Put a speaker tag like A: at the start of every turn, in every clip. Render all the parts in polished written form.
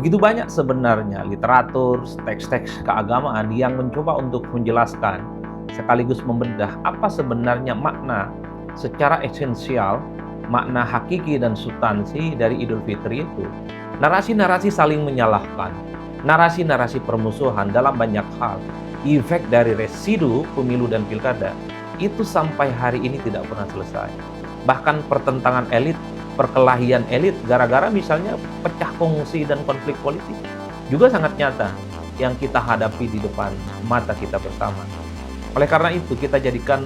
A: Begitu banyak sebenarnya literatur, teks-teks keagamaan yang mencoba untuk menjelaskan sekaligus membedah apa sebenarnya makna secara esensial, makna hakiki dan substansi dari Idul Fitri itu. Narasi-narasi saling menyalahkan, narasi-narasi permusuhan dalam banyak hal, efek dari residu pemilu dan pilkada, itu sampai hari ini tidak pernah selesai. Bahkan pertentangan elit, perkelahian elit gara-gara misalnya pecah kongsi dan konflik politik juga sangat nyata yang kita hadapi di depan mata kita bersama. Oleh karena itu kita jadikan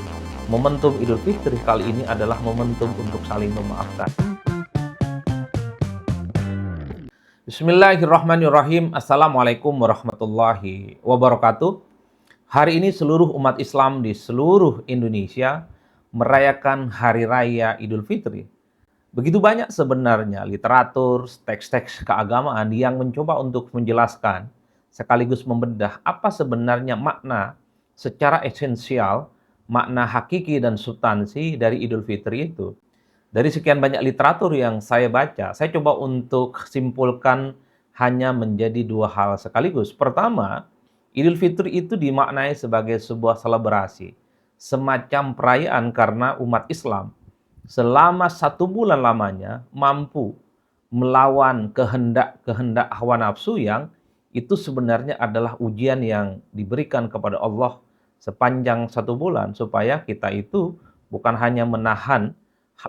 A: momentum Idul Fitri kali ini adalah momentum untuk saling memaafkan. Bismillahirrahmanirrahim. Assalamualaikum warahmatullahi wabarakatuh. Hari ini seluruh umat Islam di seluruh Indonesia merayakan Hari Raya Idul Fitri. Begitu banyak sebenarnya literatur, teks-teks keagamaan yang mencoba untuk menjelaskan sekaligus membedah apa sebenarnya makna secara esensial, makna hakiki dan substansi dari Idul Fitri itu. Dari sekian banyak literatur yang saya baca, saya coba untuk simpulkan hanya menjadi dua hal sekaligus. Pertama, Idul Fitri itu dimaknai sebagai sebuah selebrasi, semacam perayaan karena umat Islam selama 1 bulan lamanya mampu melawan kehendak-kehendak hawa nafsu yang itu sebenarnya adalah ujian yang diberikan kepada Allah sepanjang 1 bulan supaya kita itu bukan hanya menahan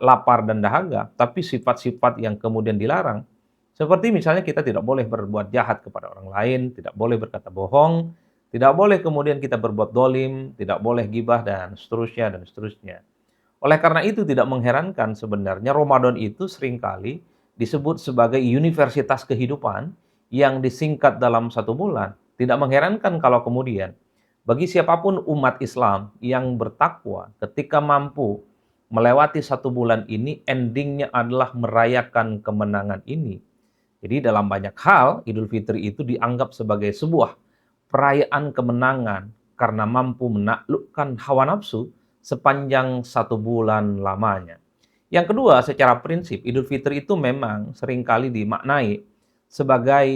A: lapar dan dahaga, tapi sifat-sifat yang kemudian dilarang. Seperti misalnya kita tidak boleh berbuat jahat kepada orang lain, tidak boleh berkata bohong, tidak boleh kemudian kita berbuat dolim, tidak boleh gibah dan seterusnya dan seterusnya. Oleh karena itu tidak mengherankan sebenarnya Ramadan itu seringkali disebut sebagai universitas kehidupan yang disingkat dalam 1 bulan. Tidak mengherankan kalau kemudian bagi siapapun umat Islam yang bertakwa ketika mampu melewati 1 bulan ini, endingnya adalah merayakan kemenangan ini. Jadi dalam banyak hal, Idul Fitri itu dianggap sebagai sebuah perayaan kemenangan karena mampu menaklukkan hawa nafsu sepanjang 1 bulan lamanya. Yang kedua, secara prinsip, Idul Fitri itu memang seringkali dimaknai sebagai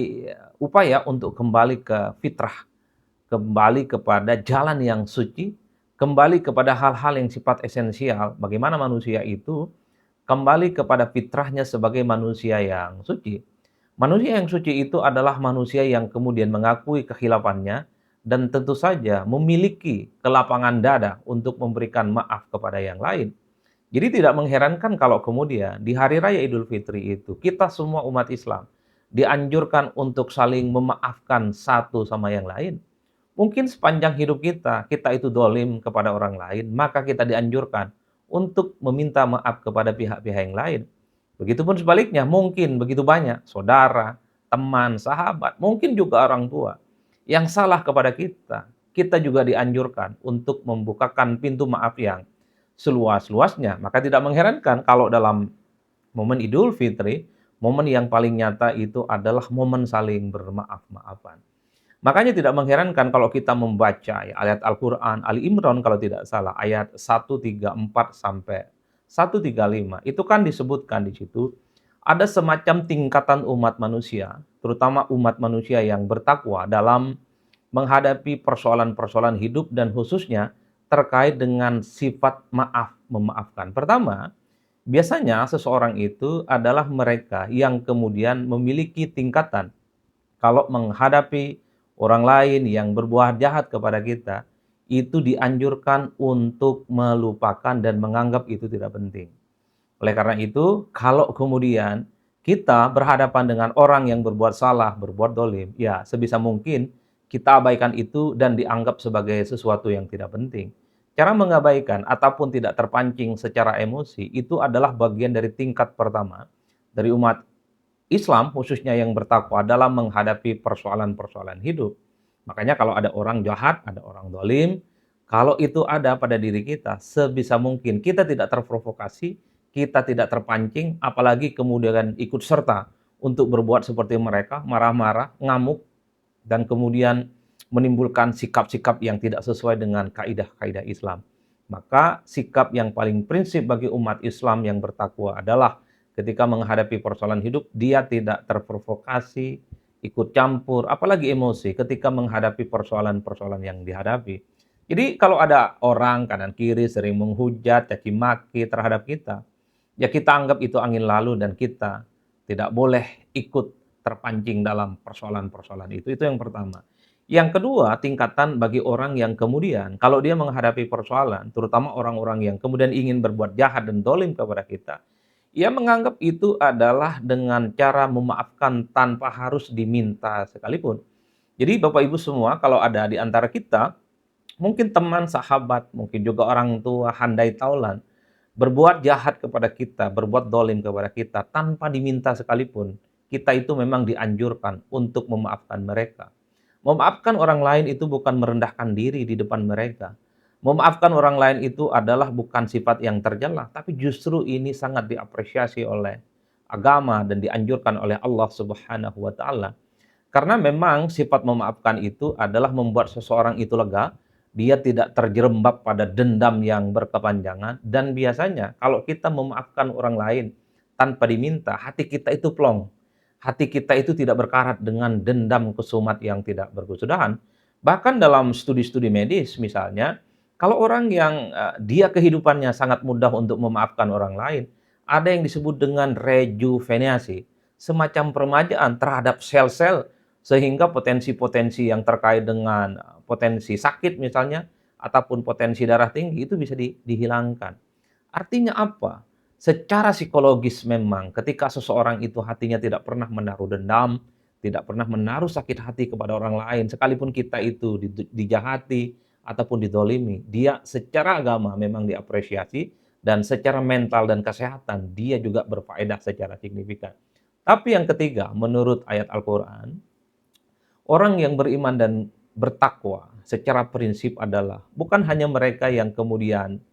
A: upaya untuk kembali ke fitrah, kembali kepada jalan yang suci, kembali kepada hal-hal yang sifat esensial, bagaimana manusia itu kembali kepada fitrahnya sebagai manusia yang suci. Manusia yang suci itu adalah manusia yang kemudian mengakui kehilafannya dan tentu saja memiliki kelapangan dada untuk memberikan maaf kepada yang lain. Jadi tidak mengherankan kalau kemudian di Hari Raya Idul Fitri itu kita semua umat Islam dianjurkan untuk saling memaafkan satu sama yang lain. Mungkin sepanjang hidup kita, kita itu dolim kepada orang lain, maka kita dianjurkan untuk meminta maaf kepada pihak-pihak yang lain. Begitupun sebaliknya, mungkin begitu banyak saudara, teman, sahabat, mungkin juga orang tua yang salah kepada kita. Kita juga dianjurkan untuk membukakan pintu maaf yang seluas-luasnya. Maka tidak mengherankan kalau dalam momen Idul Fitri, momen yang paling nyata itu adalah momen saling bermaaf-maafan. Makanya tidak mengherankan kalau kita membaca ya, ayat Al-Quran, Ali Imran kalau tidak salah, ayat 134 sampai 135, itu kan disebutkan di situ, ada semacam tingkatan umat manusia, terutama umat manusia yang bertakwa dalam menghadapi persoalan-persoalan hidup dan khususnya terkait dengan sifat maaf, memaafkan. Pertama, biasanya seseorang itu adalah mereka yang kemudian memiliki tingkatan kalau menghadapi orang lain yang berbuat jahat kepada kita, itu dianjurkan untuk melupakan dan menganggap itu tidak penting. Oleh karena itu, kalau kemudian kita berhadapan dengan orang yang berbuat salah, berbuat dolim, ya sebisa mungkin kita abaikan itu dan dianggap sebagai sesuatu yang tidak penting. Cara mengabaikan ataupun tidak terpancing secara emosi, itu adalah bagian dari tingkat pertama dari umat Islam khususnya yang bertakwa dalam menghadapi persoalan-persoalan hidup. Makanya kalau ada orang jahat, ada orang dolim, kalau itu ada pada diri kita, sebisa mungkin kita tidak terprovokasi, kita tidak terpancing, apalagi kemudian ikut serta untuk berbuat seperti mereka, marah-marah, ngamuk, dan kemudian menimbulkan sikap-sikap yang tidak sesuai dengan kaidah-kaidah Islam. Maka sikap yang paling prinsip bagi umat Islam yang bertakwa adalah ketika menghadapi persoalan hidup, dia tidak terprovokasi, ikut campur, apalagi emosi ketika menghadapi persoalan-persoalan yang dihadapi. Jadi kalau ada orang kanan kiri sering menghujat, caci maki terhadap kita, ya kita anggap itu angin lalu dan kita tidak boleh ikut terpancing dalam persoalan-persoalan itu. Itu yang pertama. Yang kedua, tingkatan bagi orang yang kemudian kalau dia menghadapi persoalan, terutama orang-orang yang kemudian ingin berbuat jahat dan dolim kepada kita, ia menganggap itu adalah dengan cara memaafkan tanpa harus diminta sekalipun. Jadi Bapak Ibu semua, kalau ada di antara kita, mungkin teman, sahabat, mungkin juga orang tua, handai taulan, berbuat jahat kepada kita, berbuat dolim kepada kita, tanpa diminta sekalipun, kita itu memang dianjurkan untuk memaafkan mereka. Memaafkan orang lain itu bukan merendahkan diri di depan mereka. Memaafkan orang lain itu adalah bukan sifat yang tercela, tapi justru ini sangat diapresiasi oleh agama dan dianjurkan oleh Allah Subhanahu wa taala. Karena memang sifat memaafkan itu adalah membuat seseorang itu lega, dia tidak terjerembab pada dendam yang berkepanjangan, dan biasanya kalau kita memaafkan orang lain tanpa diminta, hati kita itu plong. Hati kita itu tidak berkarat dengan dendam kesumat yang tidak berkesudahan. Bahkan dalam studi-studi medis misalnya, kalau orang yang dia kehidupannya sangat mudah untuk memaafkan orang lain, ada yang disebut dengan rejuvenasi, semacam peremajaan terhadap sel-sel sehingga potensi-potensi yang terkait dengan potensi sakit misalnya ataupun potensi darah tinggi itu bisa dihilangkan. Artinya apa? Secara psikologis memang ketika seseorang itu hatinya tidak pernah menaruh dendam, tidak pernah menaruh sakit hati kepada orang lain, sekalipun kita itu dijahati ataupun didolimi, dia secara agama memang diapresiasi dan secara mental dan kesehatan dia juga berfaedah secara signifikan. Tapi yang ketiga, menurut ayat Al-Quran, orang yang beriman dan bertakwa secara prinsip adalah bukan hanya mereka yang kemudian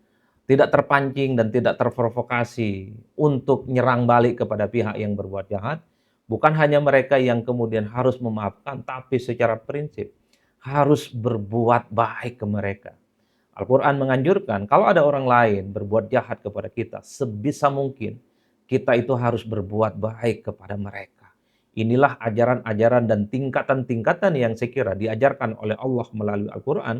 A: tidak terpancing dan tidak terprovokasi untuk nyerang balik kepada pihak yang berbuat jahat, bukan hanya mereka yang kemudian harus memaafkan, tapi secara prinsip harus berbuat baik ke mereka. Al-Quran menganjurkan kalau ada orang lain berbuat jahat kepada kita, sebisa mungkin kita itu harus berbuat baik kepada mereka. Inilah ajaran-ajaran dan tingkatan-tingkatan yang saya kira diajarkan oleh Allah melalui Al-Quran,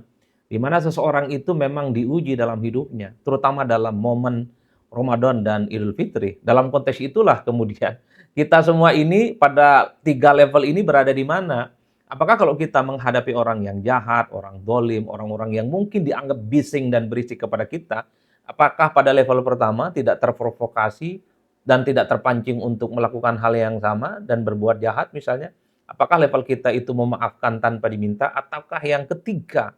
A: di mana seseorang itu memang diuji dalam hidupnya, terutama dalam momen Ramadan dan Idul Fitri. Dalam konteks itulah kemudian kita semua ini pada 3 level ini berada di mana? Apakah kalau kita menghadapi orang yang jahat, orang dolim, orang-orang yang mungkin dianggap bising dan berisik kepada kita, apakah pada level pertama tidak terprovokasi dan tidak terpancing untuk melakukan hal yang sama dan berbuat jahat misalnya? Apakah level kita itu memaafkan tanpa diminta? Ataukah yang ketiga?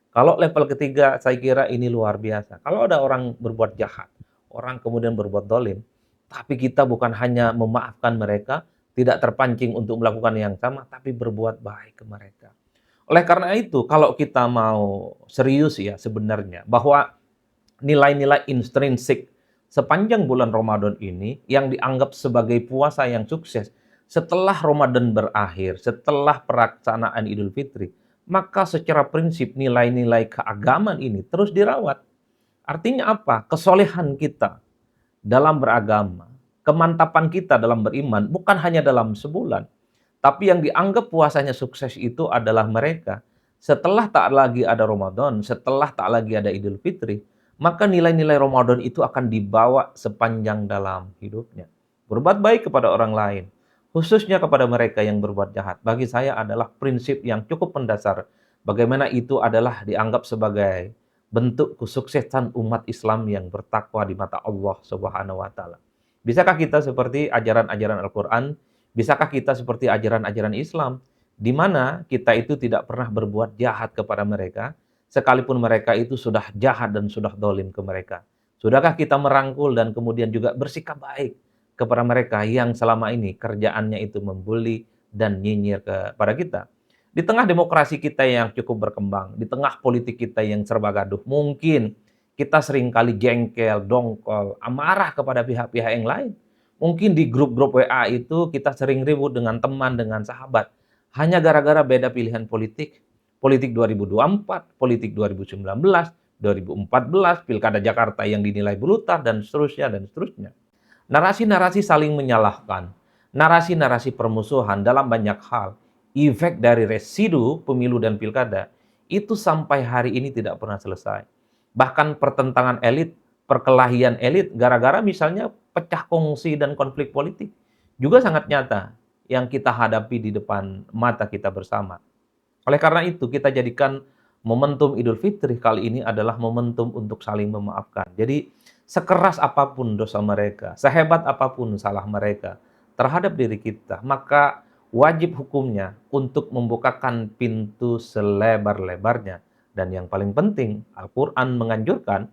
A: Kalau level ketiga saya kira ini luar biasa. Kalau ada orang berbuat jahat, orang kemudian berbuat dolim, tapi kita bukan hanya memaafkan mereka, tidak terpancing untuk melakukan yang sama, tapi berbuat baik ke mereka. Oleh karena itu, kalau kita mau serius ya sebenarnya, bahwa nilai-nilai intrinsik sepanjang bulan Ramadan ini yang dianggap sebagai puasa yang sukses setelah Ramadan berakhir, setelah pelaksanaan Idul Fitri, maka secara prinsip nilai-nilai keagamaan ini terus dirawat. Artinya apa? Kesolehan kita dalam beragama, kemantapan kita dalam beriman bukan hanya dalam sebulan, tapi yang dianggap puasanya sukses itu adalah mereka setelah tak lagi ada Ramadan, setelah tak lagi ada Idul Fitri, maka nilai-nilai Ramadan itu akan dibawa sepanjang dalam hidupnya. Berbuat baik kepada orang lain, khususnya kepada mereka yang berbuat jahat, bagi saya adalah prinsip yang cukup mendasar. Bagaimana itu adalah dianggap sebagai bentuk kesuksesan umat Islam yang bertakwa di mata Allah Subhanahu wa taala. Bisakah kita seperti ajaran-ajaran Al-Quran? Bisakah kita seperti ajaran-ajaran Islam di mana kita itu tidak pernah berbuat jahat kepada mereka, sekalipun mereka itu sudah jahat dan sudah dolim ke mereka? Sudahkah kita merangkul dan kemudian juga bersikap baik kepada mereka yang selama ini kerjaannya itu membuli dan nyinyir kepada kita? Di tengah demokrasi kita yang cukup berkembang, di tengah politik kita yang serba gaduh, mungkin kita seringkali jengkel, dongkol, amarah kepada pihak-pihak yang lain. Mungkin di grup-grup WA itu kita sering ribut dengan teman, dengan sahabat, hanya gara-gara beda pilihan politik. Politik 2024, politik 2019, 2014, Pilkada Jakarta yang dinilai brutal, dan seterusnya, dan seterusnya. Narasi-narasi saling menyalahkan, narasi-narasi permusuhan dalam banyak hal, efek dari residu pemilu dan pilkada itu sampai hari ini tidak pernah selesai. Bahkan pertentangan elit, perkelahian elit gara-gara misalnya pecah kongsi dan konflik politik juga sangat nyata yang kita hadapi di depan mata kita bersama. Oleh karena itu, kita jadikan momentum Idul Fitri kali ini adalah momentum untuk saling memaafkan. Jadi, sekeras apapun dosa mereka, sehebat apapun salah mereka terhadap diri kita, maka wajib hukumnya untuk membukakan pintu selebar-lebarnya. Dan yang paling penting, Al-Quran menganjurkan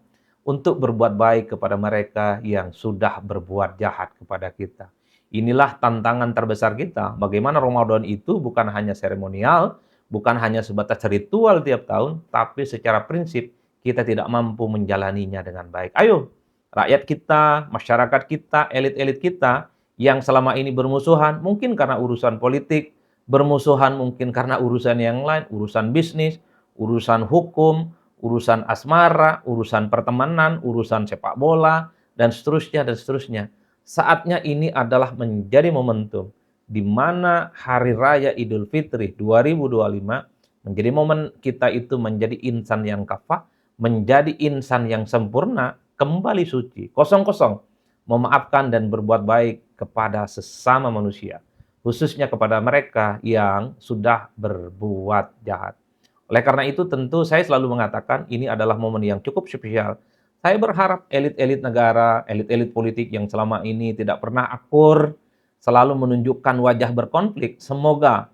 A: untuk berbuat baik kepada mereka yang sudah berbuat jahat kepada kita. Inilah tantangan terbesar kita. Bagaimana Ramadan itu bukan hanya seremonial, bukan hanya sebatas ritual tiap tahun, tapi secara prinsip kita tidak mampu menjalaninya dengan baik. Ayo, rakyat kita, masyarakat kita, elit-elit kita yang selama ini bermusuhan, mungkin karena urusan politik, bermusuhan mungkin karena urusan yang lain, urusan bisnis, urusan hukum, urusan asmara, urusan pertemanan, urusan sepak bola, dan seterusnya, dan seterusnya. Saatnya ini adalah menjadi momentum di mana Hari Raya Idul Fitri 2025 menjadi momen kita itu menjadi insan yang kafah, menjadi insan yang sempurna, kembali suci, kosong-kosong, memaafkan dan berbuat baik kepada sesama manusia, khususnya kepada mereka yang sudah berbuat jahat. Oleh karena itu tentu saya selalu mengatakan ini adalah momen yang cukup spesial. Saya berharap elit-elit negara, elit-elit politik yang selama ini tidak pernah akur, selalu menunjukkan wajah berkonflik, semoga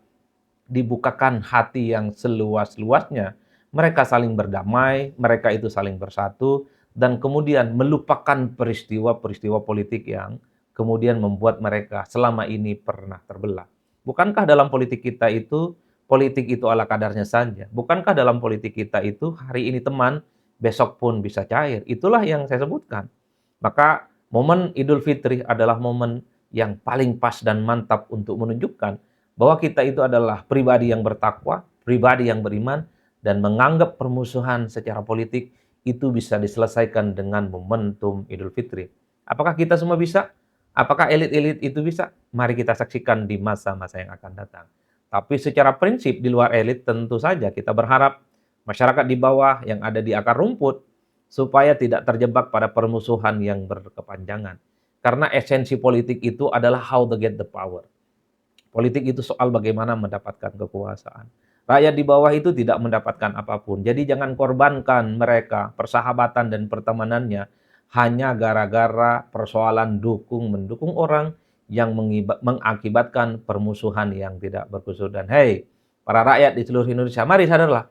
A: dibukakan hati yang seluas-luasnya. Mereka saling berdamai, mereka itu saling bersatu, dan kemudian melupakan peristiwa-peristiwa politik yang kemudian membuat mereka selama ini pernah terbelah. Bukankah dalam politik itu ala kadarnya saja? Bukankah dalam politik kita itu hari ini teman, besok pun bisa cair? Itulah yang saya sebutkan. Maka momen Idul Fitri adalah momen yang paling pas dan mantap untuk menunjukkan bahwa kita itu adalah pribadi yang bertakwa, pribadi yang beriman, dan menganggap permusuhan secara politik itu bisa diselesaikan dengan momentum Idul Fitri. Apakah kita semua bisa? Apakah elit-elit itu bisa? Mari kita saksikan di masa-masa yang akan datang. Tapi secara prinsip di luar elit tentu saja kita berharap masyarakat di bawah yang ada di akar rumput supaya tidak terjebak pada permusuhan yang berkepanjangan. Karena esensi politik itu adalah how to get the power. Politik itu soal bagaimana mendapatkan kekuasaan. Rakyat di bawah itu tidak mendapatkan apapun. Jadi jangan korbankan mereka, persahabatan dan pertemanannya hanya gara-gara persoalan mendukung orang yang mengakibatkan permusuhan yang tidak berkusur. Dan hey, para rakyat di seluruh Indonesia, mari sadarlah,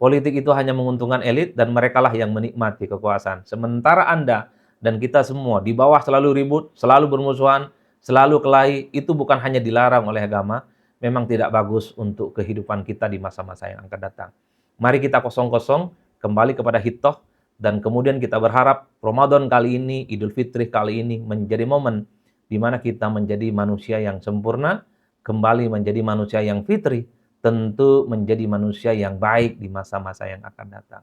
A: politik itu hanya menguntungkan elit dan merekalah yang menikmati kekuasaan. Sementara Anda dan kita semua di bawah selalu ribut, selalu bermusuhan, selalu kelahi, itu bukan hanya dilarang oleh agama, memang tidak bagus untuk kehidupan kita di masa-masa yang akan datang. Mari kita kosong-kosong, kembali kepada hitoh, dan kemudian kita berharap Ramadan kali ini, Idul Fitri kali ini menjadi momen di mana kita menjadi manusia yang sempurna, kembali menjadi manusia yang fitri, tentu menjadi manusia yang baik di masa-masa yang akan datang.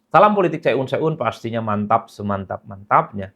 A: Salam politik Caiun pastinya mantap semantap-mantapnya.